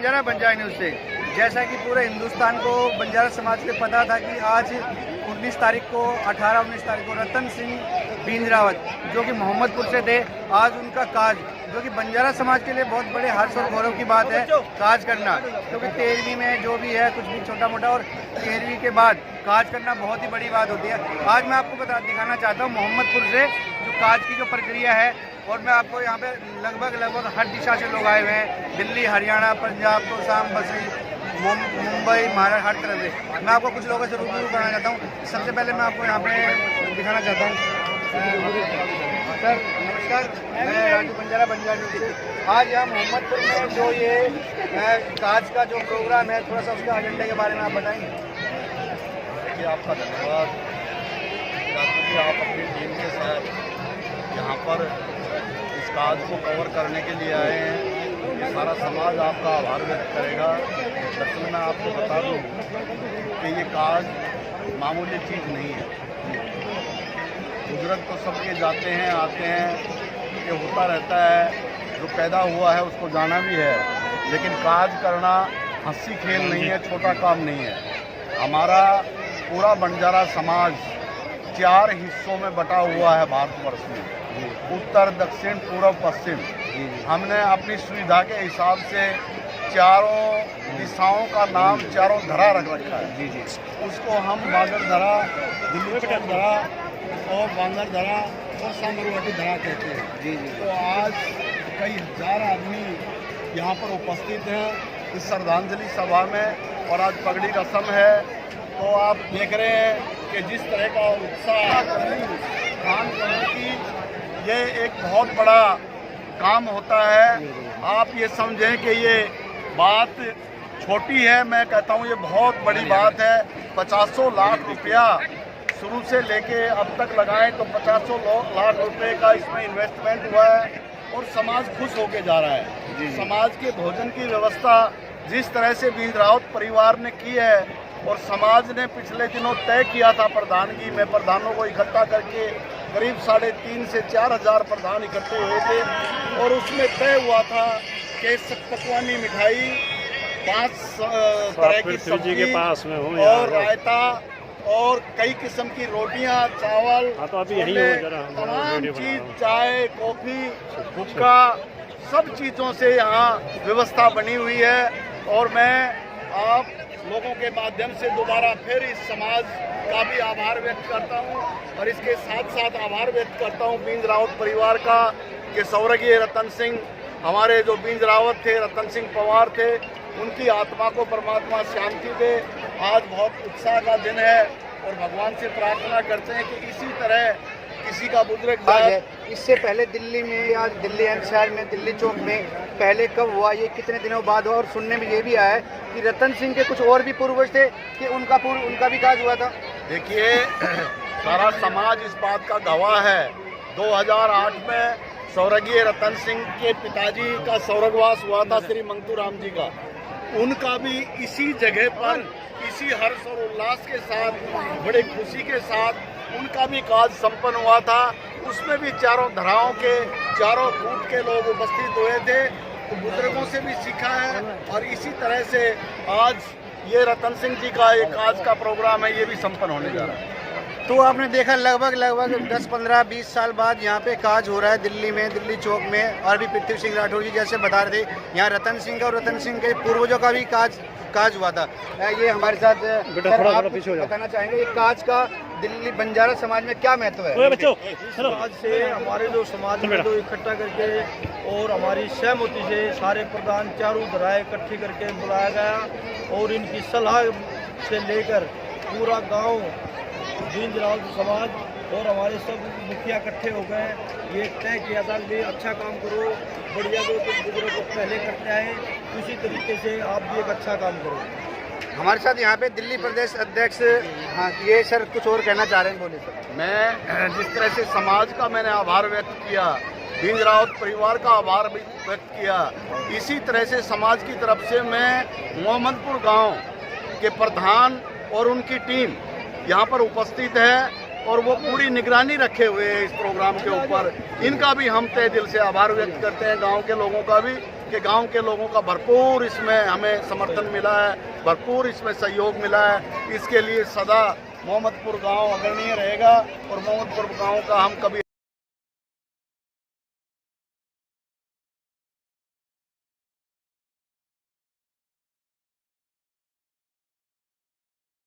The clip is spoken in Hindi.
बंजारा न्यूज़ से। जैसा कि पूरे हिंदुस्तान को बंजारा समाज को पता था कि आज 19 तारीख को 18-19 तारीख को रतन सिंह भींजरावत जो कि मोहम्मदपुर से थे, आज उनका काज जो कि बंजारा समाज के लिए बहुत बड़े हर्ष और गौरव की बात है काज करना, क्योंकि 13वीं में जो भी है कुछ भी छोटा मोटा और 13वीं के बाद काज करना बहुत ही बड़ी बात होती है। आज मैं आपको दिखाना चाहता हूँ मोहम्मदपुर से जो काज की जो प्रक्रिया है, और मैं आपको यहाँ पे लगभग हर दिशा से लोग आए हुए हैं, दिल्ली, हरियाणा, पंजाब, तो शाम, बसी, मुंबई, महाराष्ट्र, हर तरह से। मैं आपको कुछ लोगों से रूबरू कराना चाहता हूँ। सबसे पहले मैं आपको यहाँ पे दिखाना चाहता हूँ। सर नमस्कार, मैं राजू बंजारा न्यूज़ से। आज यहाँ मोहम्मदपुर में जो ये काज का जो प्रोग्राम है, थोड़ा सा उसका एजेंडे के बारे में आप बताएंगे। देखिए, आपका धन्यवाद राजू जी, आप अपनी टीम के साथ यहाँ पर इस काज को कवर करने के लिए आए हैं। ये सारा समाज आपका आभार व्यक्त करेगा। दरअसल मैं आपको बता दूँ कि ये काज मामूली चीज़ नहीं है। बुजुर्ग तो सबके जाते हैं आते हैं, ये होता रहता है, जो पैदा हुआ है उसको जाना भी है, लेकिन काज करना हंसी खेल नहीं है, छोटा काम नहीं है। हमारा पूरा बंजारा समाज 4 हिस्सों में बटा हुआ है भारतवर्ष में, उत्तर, दक्षिण, पूर्व, पश्चिम। हमने अपनी सुविधा के हिसाब से चारों दिशाओं का नाम, चारों धरा रख रखा है। उसको हम बांगर धरा, दिल्ली चौक धरा और बांगर धरा और सांबरवाटी धरा कहते हैं। तो आज कई हजार आदमी यहाँ पर उपस्थित हैं इस श्रद्धांजलि सभा में, और आज पगड़ी रस्म है। तो आप देख रहे हैं कि जिस तरह का उत्साह काम करने की, ये एक बहुत बड़ा काम होता है। आप ये समझें कि ये बात छोटी है, मैं कहता हूँ ये बहुत बड़ी बात है। 50 लाख रुपया शुरू से लेके अब तक लगाएं तो 50 लाख रुपए का इसमें इन्वेस्टमेंट हुआ है, और समाज खुश होके जा रहा है। समाज के भोजन की व्यवस्था जिस तरह से भींजरावत परिवार ने की है, और समाज ने पिछले दिनों तय किया था प्रधानगी में, प्रधानों को इकट्ठा करके करीब 3.5 से 4 हज़ार प्रधान इकट्ठे हुए थे, और उसमें तय हुआ था कि पकवानी मिठाई, 5 तरह की सब्जी के पास में और रायता और कई किस्म की रोटियां, चावल, तमाम चीज, चाय, कॉफ़ी, हुक्का, सब चीज़ों से यहाँ व्यवस्था बनी हुई है। और मैं आप लोगों के माध्यम से दोबारा फिर इस समाज का भी आभार व्यक्त करता हूँ, और इसके साथ साथ आभार व्यक्त करता हूँ भींजरावत परिवार का कि स्वर्गीय रतन सिंह, हमारे जो भींजरावत थे, रतन सिंह पवार थे, उनकी आत्मा को परमात्मा शांति दे। आज बहुत उत्साह का दिन है, और भगवान से प्रार्थना करते हैं कि इसी तरह किसी का बुजुर्ग जाए। इससे पहले दिल्ली में या दिल्ली एनसीआर में, दिल्ली चौक में पहले कब हुआ, ये कितने दिनों बाद हुआ? और सुनने में ये भी आया है कि रतन सिंह के कुछ और भी पूर्वज थे कि उनका भी काज हुआ था। देखिए, सारा समाज इस बात का गवाह है। 2008 में स्वर्गीय रतन सिंह के पिताजी का स्वर्गवास हुआ था, श्री मंगतूराम जी का। उनका भी इसी जगह पर इसी हर्ष और उल्लास के साथ, बड़े खुशी के साथ उनका भी काज संपन्न हुआ था। उसमें भी चारों धराओं के, चारों कूट के लोग उपस्थित हुए थे। तो बुजुर्गों से भी सीखा है, और इसी तरह से आज ये रतन सिंह जी का एक काज का प्रोग्राम है, ये भी संपन्न होने जा रहा है। तो आपने देखा लगभग 10, 15, 20 साल बाद यहाँ पे काज हो रहा है दिल्ली में, दिल्ली चौक में। और भी पृथ्वी सिंह राठौर जी जैसे बता रहे थे, यहाँ रतन सिंह का और रतन सिंह के पूर्वजों का भी काज हुआ था। ये हमारे साथ बताना चाहेंगे ये काज का दिल्ली बंजारा समाज में क्या महत्व है? समाज से, हमारे जो समाज में जो इकट्ठा करके और हमारी सहमति से सारे प्रधान चारों धराएं इकट्ठी करके बुलाया गया, और इनकी सलाह से लेकर पूरा गांव, भींजरावत समाज और हमारे सब मुखिया इकट्ठे हो गए। ये तय किया था कि अच्छा काम करो, बढ़िया जो बुजुर्ग को पहले करते आए, उसी तरीके से आप भी एक अच्छा काम करो। हमारे साथ यहाँ पे दिल्ली प्रदेश अध्यक्ष, हाँ ये सर कुछ और कहना चाह रहे हैं, बोले सर। मैं जिस तरह से समाज का मैंने आभार व्यक्त किया, भींजरावत परिवार का आभार भी व्यक्त किया, इसी तरह से समाज की तरफ से मैं मोहम्मदपुर गांव के प्रधान और उनकी टीम यहाँ पर उपस्थित है, और वो पूरी निगरानी रखे हुए हैं इस प्रोग्राम के ऊपर। इनका भी हम तहे दिल से आभार व्यक्त करते हैं, गांव के लोगों का भी कि गांव के लोगों का भरपूर इसमें हमें समर्थन मिला है, भरपूर इसमें सहयोग मिला है। इसके लिए सदा मोहम्मदपुर गांव अग्रणीय रहेगा और मोहम्मदपुर गांव का हम कभी